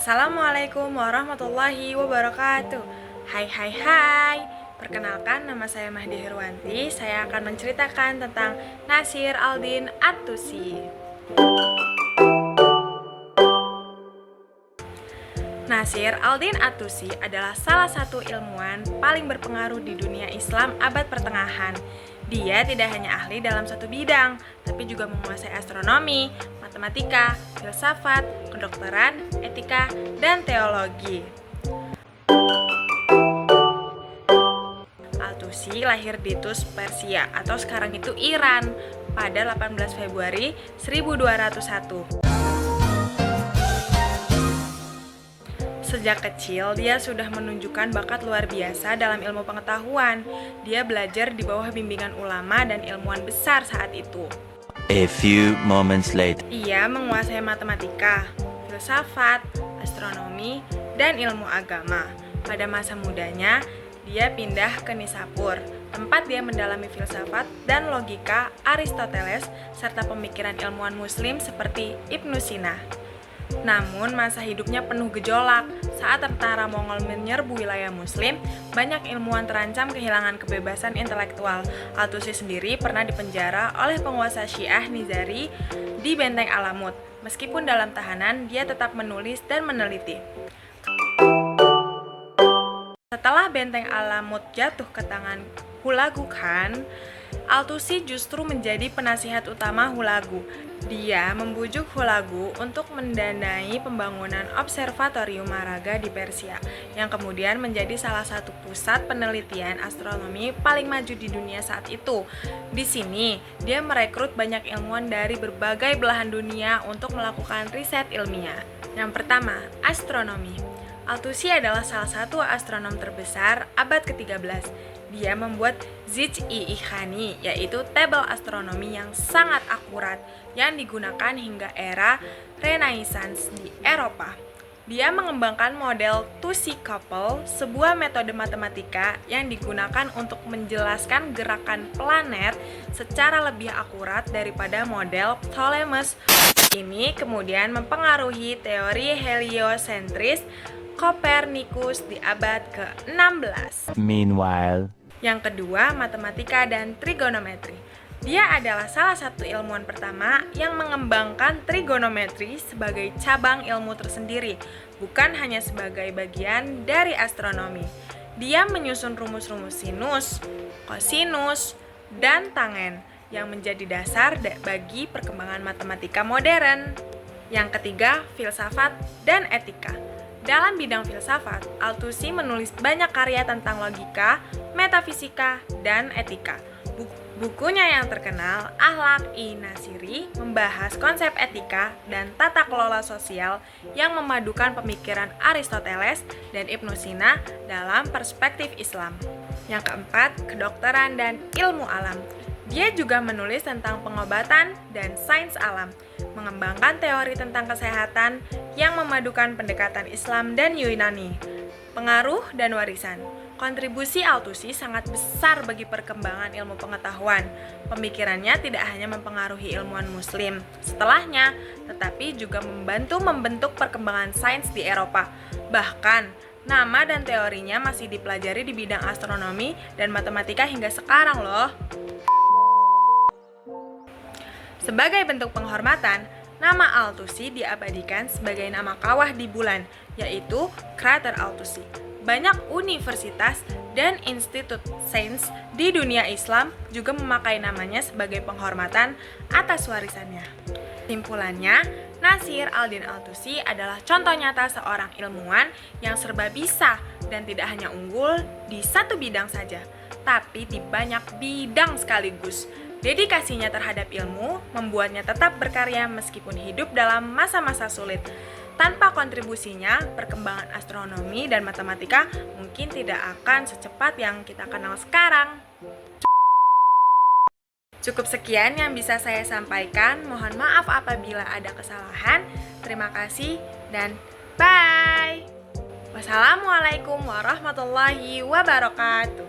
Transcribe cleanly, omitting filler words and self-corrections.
Assalamualaikum warahmatullahi wabarakatuh. Hai. Perkenalkan, nama saya Mahdi Herwanti. Saya akan menceritakan tentang Nasir al-Din at-Tusi. Nasir al-Din at-Tusi adalah salah satu ilmuwan paling berpengaruh di dunia Islam abad pertengahan. Dia tidak hanya ahli dalam satu bidang, tapi juga menguasai astronomi, matematika, filsafat, kedokteran, etika, dan teologi. Al-Tusi lahir di Tus, Persia atau sekarang itu Iran pada 18 Februari 1201. Sejak kecil, dia sudah menunjukkan bakat luar biasa dalam ilmu pengetahuan. Dia belajar di bawah bimbingan ulama dan ilmuwan besar saat itu. A few moments later. Ia menguasai matematika, filsafat, astronomi, dan ilmu agama. Pada masa mudanya, dia pindah ke Nisapur, tempat dia mendalami filsafat dan logika Aristoteles serta pemikiran ilmuwan muslim seperti Ibnu Sina. Namun masa hidupnya penuh gejolak. Saat tentara Mongol menyerbu wilayah muslim, banyak ilmuwan terancam kehilangan kebebasan intelektual. Al-Tusi sendiri pernah dipenjara oleh penguasa Syiah Nizari di Benteng Alamut. Meskipun dalam tahanan, dia tetap menulis dan meneliti. Setelah Benteng Alamut jatuh ke tangan Hulagu Khan, Al-Tusi justru menjadi penasihat utama Hulagu. Dia membujuk Hulagu untuk mendanai pembangunan Observatorium Maraga di Persia, yang kemudian menjadi salah satu pusat penelitian astronomi paling maju di dunia saat itu. Di sini, dia merekrut banyak ilmuwan dari berbagai belahan dunia untuk melakukan riset ilmiah. Yang pertama, astronomi. Al-Tusi adalah salah satu astronom terbesar abad ke-13. Dia membuat Zij-i-Ikhani, yaitu tabel astronomi yang sangat akurat yang digunakan hingga era Renaissance di Eropa. Dia mengembangkan model Tusi-Couple, sebuah metode matematika yang digunakan untuk menjelaskan gerakan planet secara lebih akurat daripada model Ptolemus. Ini kemudian mempengaruhi teori heliosentris Kopernikus di abad ke-16. Meanwhile, Yang kedua, matematika dan trigonometri. Dia adalah salah satu ilmuwan pertama yang mengembangkan trigonometri sebagai cabang ilmu tersendiri, bukan hanya sebagai bagian dari astronomi. Dia menyusun rumus-rumus sinus, kosinus, dan tangen yang menjadi dasar bagi perkembangan matematika modern. Yang ketiga, filsafat dan etika. Dalam bidang filsafat, Al-Tusi menulis banyak karya tentang logika, metafisika, dan etika. Bukunya yang terkenal, Akhlaq-i-Nasiri, membahas konsep etika dan tata kelola sosial yang memadukan pemikiran Aristoteles dan Ibnu Sina dalam perspektif Islam. Yang keempat, kedokteran dan ilmu alam. Dia juga menulis tentang pengobatan dan sains alam, mengembangkan teori tentang kesehatan yang memadukan pendekatan Islam dan Yunani. Pengaruh dan warisan. Kontribusi Al-Tusi sangat besar bagi perkembangan ilmu pengetahuan. Pemikirannya tidak hanya mempengaruhi ilmuwan muslim setelahnya, tetapi juga membantu membentuk perkembangan sains di Eropa. Bahkan, nama dan teorinya masih dipelajari di bidang astronomi dan matematika hingga sekarang loh. Sebagai bentuk penghormatan, nama Al-Tusi diabadikan sebagai nama kawah di bulan, yaitu krater Al-Tusi. Banyak universitas dan institut sains di dunia Islam juga memakai namanya sebagai penghormatan atas warisannya. Simpulannya, Nasir al-Din al-Tusi adalah contoh nyata seorang ilmuwan yang serba bisa dan tidak hanya unggul di satu bidang saja, tapi di banyak bidang sekaligus. Dedikasinya terhadap ilmu membuatnya tetap berkarya meskipun hidup dalam masa-masa sulit. Tanpa kontribusinya, perkembangan astronomi dan matematika mungkin tidak akan secepat yang kita kenal sekarang. Cukup sekian yang bisa saya sampaikan. Mohon maaf apabila ada kesalahan. Terima kasih dan bye. Wassalamualaikum warahmatullahi wabarakatuh.